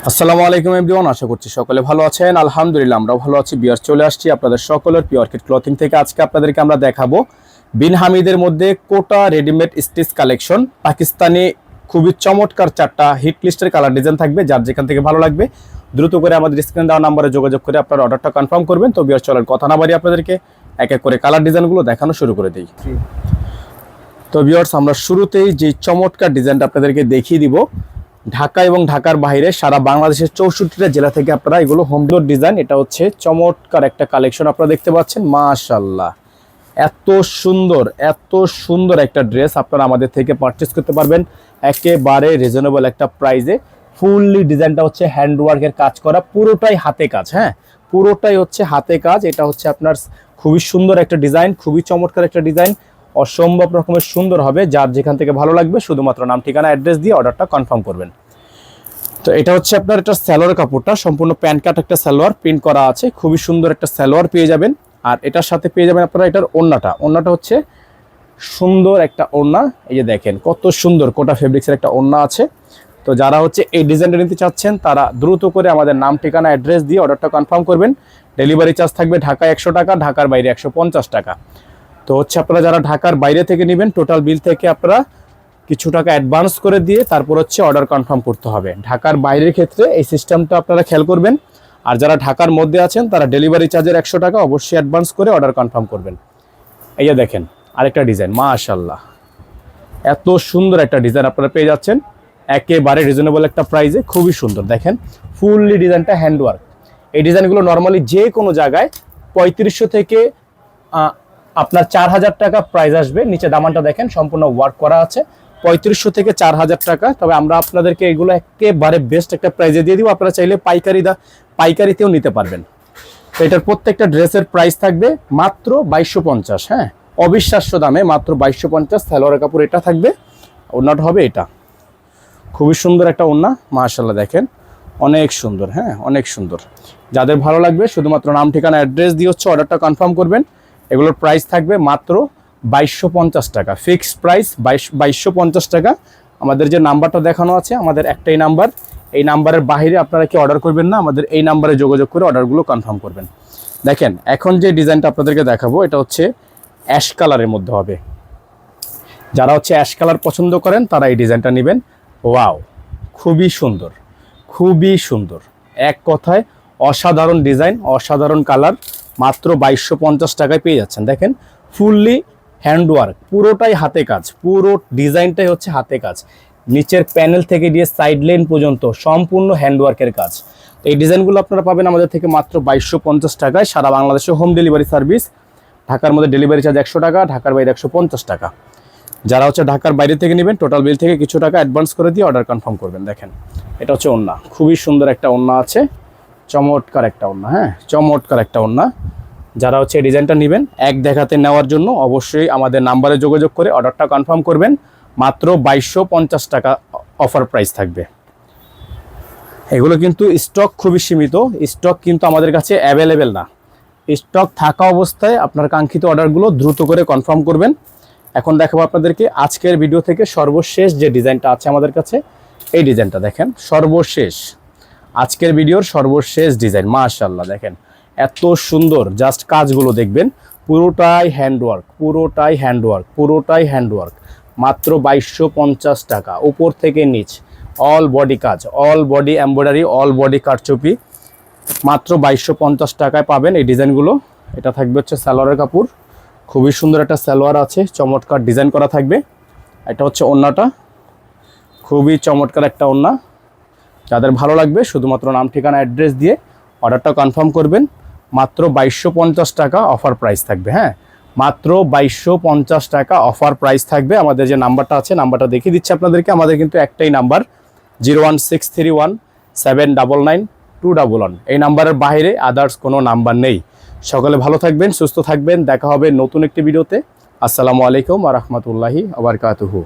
আসসালামু আলাইকুম এভরিওয়ান, আশা করছি সকলে ভালো আছেন। আলহামদুলিল্লাহ আমরাও ভালো আছি। বিয়ার চলে আসছি আপনাদের সকলের পিওর কিড ক্লথিং থেকে। আজকে আপনাদেরকে আমরা দেখাবো বিন হামিদের মধ্যে কোটা রেডিমেড স্টিচ কালেকশন। পাকিস্তানি খুবই চমৎকার চারটা হিট লিস্টের কালার ডিজাইন থাকবে। যার যেখান থেকে ভালো লাগবে দ্রুত করে আমাদের স্ক্রিনে দেওয়া নাম্বারে যোগাযোগ করে আপনার অর্ডারটা কনফার্ম করবেন। তো বিয়ার চলেন কথা না বাড়িয়ে আপনাদেরকে এক এক করে কালার ডিজাইনগুলো দেখানো শুরু করে দিই। তো ভিউয়ার্স, আমরা শুরুতেই যে চমৎকার ডিজাইনটা আপনাদেরকে দেখিয়ে দিব। ঢাকা এবং ঢাকার বাইরে সারা বাংলাদেশের 64টা জেলা থেকে আপনারা এগুলো হোম ডেলিভারি ডিজাইন। এটা হচ্ছে চমৎকার একটা কালেকশন আপনারা দেখতে পাচ্ছেন। মাশাআল্লাহ, এত সুন্দর একটা ড্রেস আপনারা আমাদের থেকে পারচেস করতে পারবেন একেবারে রিজনেবল একটা প্রাইসে। ফুললি ডিজাইনটা হচ্ছে হ্যান্ডওয়ার্কের কাজ করা, পুরোটাই হাতে কাজ। হ্যাঁ, পুরোটাই হচ্ছে হাতে কাজ। এটা হচ্ছে আপনার খুবই সুন্দর একটা ডিজাইন, খুবই চমৎকার একটা ডিজাইন, অসম্ভব রকমের সুন্দর হবে। যার যেখান থেকে ভালো লাগবে শুধুমাত্র নাম ঠিকানা অ্যাড্রেস দিয়ে অর্ডারটা কনফার্ম করবেন। তো এটা হচ্ছে আপনার এটা সালোয়ার কাপড়টা, সম্পূর্ণ প্যান্ট কাট একটা সালোয়ার প্রিন্ট করা আছে। খুবই সুন্দর একটা সালোয়ার পেয়ে যাবেন। আর এটার সাথে পেয়ে যাবেন আপনারা এটার ওড়নাটা হচ্ছে সুন্দর একটা ওড়না। এই যে দেখেন কত সুন্দর কোটা ফেব্রিক্সের একটা ওড়না আছে। তো যারা হচ্ছে এই ডিজাইনটা নিতে চাচ্ছেন তারা দ্রুত করে আমাদের নাম ঠিকানা অ্যাড্রেস দিয়ে অর্ডারটা কনফার্ম করবেন। ডেলিভারি চার্জ থাকবে ঢাকায় 100 টাকা, ঢাকার বাইরে 150 টাকা। তো হচ্ছে আপনারা যারা ঢাকার বাইরে থেকে নেবেন টোটাল বিল থেকে আপনারা কিছু টাকা অ্যাডভান্স করে দিয়ে তারপর হচ্ছে অর্ডার কনফার্ম করতে হবে। ঢাকার বাইরের ক্ষেত্রে এই সিস্টেমটা আপনারা খেয়াল করবেন। আর যারা ঢাকার মধ্যে আছেন তারা ডেলিভারি চার্জের 100 টাকা অবশ্যই অ্যাডভান্স করে অর্ডার কনফার্ম করবেন। এই যে দেখেন আরেকটা ডিজাইন, মাশাআল্লাহ এত সুন্দর একটা ডিজাইন আপনারা পেয়ে যাচ্ছেন একেবারে রিজনেবল একটা প্রাইসে। খুবই সুন্দর, দেখেন ফুললি ডিজাইনটা হ্যান্ডওয়ার্ক। এই ডিজাইনগুলো নর্মালি যে কোনো জায়গায় 3500 থেকে আপনার 4000 টাকা প্রাইস আসবে। নিচে দামানটা দেখেন সম্পূর্ণ ওয়ার্ক করা আছে। 3500 থেকে 4000 টাকা। তবে আমরা আপনাদেরকে এগুলো একেবারে বেস্ট একটা প্রাইসে দিয়ে দিব। আপনারা চাইলে পাইকারিতেও নিতে পারবেন। তো এটার প্রত্যেকটা ড্রেসের প্রাইস থাকবে মাত্র 2250। হ্যাঁ, অবিশ্বাস্য দামে মাত্র 2250 সালোয়ার কাপড় এটা থাকবে। ওড়নাটা হবে এটা, খুবই সুন্দর একটা ওড়না। মাশাআল্লাহ দেখেন অনেক সুন্দর। হ্যাঁ, অনেক সুন্দর। যাদের ভালো লাগবে শুধুমাত্র নাম ঠিকানা অ্যাড্রেস দিয়ে হচ্ছে অর্ডারটা কনফার্ম করবেন। এগুলোর প্রাইস থাকবে মাত্র 2250 টাকা, ফিক্সড প্রাইস 2250 টাকা। আমাদের যে নাম্বারটা দেখানো আছে আমাদের একটাই নাম্বার, এই নাম্বারের বাইরে আপনারা কি অর্ডার করবেন না, আমাদের এই নাম্বারে যোগাযোগ করে অর্ডারগুলো কনফার্ম করবেন। দেখেন এখন যে ডিজাইনটা আপনাদেরকে দেখাবো এটা হচ্ছে অ্যাশ কালারের মধ্যে হবে। যারা হচ্ছে অ্যাশ কালার পছন্দ করেন তারা এই ডিজাইনটা নেবেন। ওয়াও, খুবই সুন্দর, খুবই সুন্দর, এক কথায় অসাধারণ ডিজাইন, অসাধারণ কালার। মাত্র 2250 টাকায় পেয়ে যাচ্ছেন। দেখেন ফুললি হ্যান্ডওয়ার্ক, পুরোটাই হাতে কাজ, পুরো ডিজাইনটাই হচ্ছে হাতে কাজ। নিচের প্যানেল থেকে দিয়ে সাইড লাইন পর্যন্ত সম্পূর্ণ হ্যান্ডওয়ার্কের কাজ। তো এই ডিজাইনগুলো আপনারা পাবেন আমাদের থেকে মাত্র 2250 টাকায়। সারা বাংলাদেশে হোম ডেলিভারি সার্ভিস। ঢাকার মধ্যে ডেলিভারি চার্জ 100 টাকা, ঢাকার বাইরে 150 টাকা। যারা হচ্ছে ঢাকার বাইরে থেকে নেবেন টোটাল বিল থেকে কিছু টাকা অ্যাডভান্স করে দিয়ে অর্ডার কনফার্ম করবেন। দেখেন এটা হচ্ছে ওড়না, খুবই সুন্দর একটা ওড়না আছে, চমৎকার একটা ওড়না। হ্যাঁ, চমৎকার একটা ওড়না। যারা হচ্ছে এই ডিজাইনটা নেবেন এক দেখাতে নেওয়ার জন্য অবশ্যই আমাদের নাম্বারে যোগাযোগ করে অর্ডারটা কনফার্ম করবেন। মাত্র 2250 টাকা অফার প্রাইস থাকবে। এগুলো কিন্তু স্টক খুবই সীমিত, স্টক কিন্তু আমাদের কাছে অ্যাভেলেবেল না। স্টক থাকা অবস্থায় আপনার কাঙ্ক্ষিত অর্ডারগুলো দ্রুত করে কনফার্ম করবেন। এখন দেখাবো আপনাদেরকে আজকের ভিডিও থেকে সর্বশেষ যে ডিজাইনটা আছে আমাদের কাছে। এই ডিজাইনটা দেখেন, সর্বশেষ আজকের ভিডিওর সর্বশেষ ডিজাইন। মাশাআল্লাহ দেখেন এত সুন্দর, জাস্ট কাজগুলো দেখবেন, পুরোটাই হ্যান্ডওয়ার্ক, পুরোটাই হ্যান্ডওয়ার্ক, পুরোটাই হ্যান্ডওয়ার্ক। মাত্র 2250 টাকা, উপর থেকে নিচ অল বডি কাজ, all body embroidery, all body কারচুপি। মাত্র 2250 টাকায় পাবেন এই ডিজাইনগুলো। এটা থাকবে হচ্ছে সালোয়ারের কাপড়, খুবই সুন্দর একটা সালোয়ার আছে, চমৎকার ডিজাইন করা থাকবে। এটা হচ্ছে ওড়নাটা, খুবই চমৎকার একটা ওড়না। যাদের ভালো লাগবে শুধুমাত্র নাম ঠিকানা অ্যাড্রেস দিয়ে অর্ডারটা কনফার্ম করবেন। মাত্র 2250 টাকা অফার প্রাইস থাকবে। হ্যাঁ, মাত্র 2250 টাকা অফার প্রাইস থাকবে। আমাদের যে নাম্বারটা আছে নাম্বারটা দেখিয়ে দিচ্ছি আপনাদেরকে। আমাদের কিন্তু একটাই নাম্বার 01631799211। এই নাম্বারের বাইরে আদার্স কোনো নাম্বার নেই। সকলে ভালো থাকবেন, সুস্থ থাকবেন। দেখা হবে নতুন একটি ভিডিওতে। আসসালামু আলাইকুম ওয়া রাহমাতুল্লাহি ওয়া বারাকাতুহু।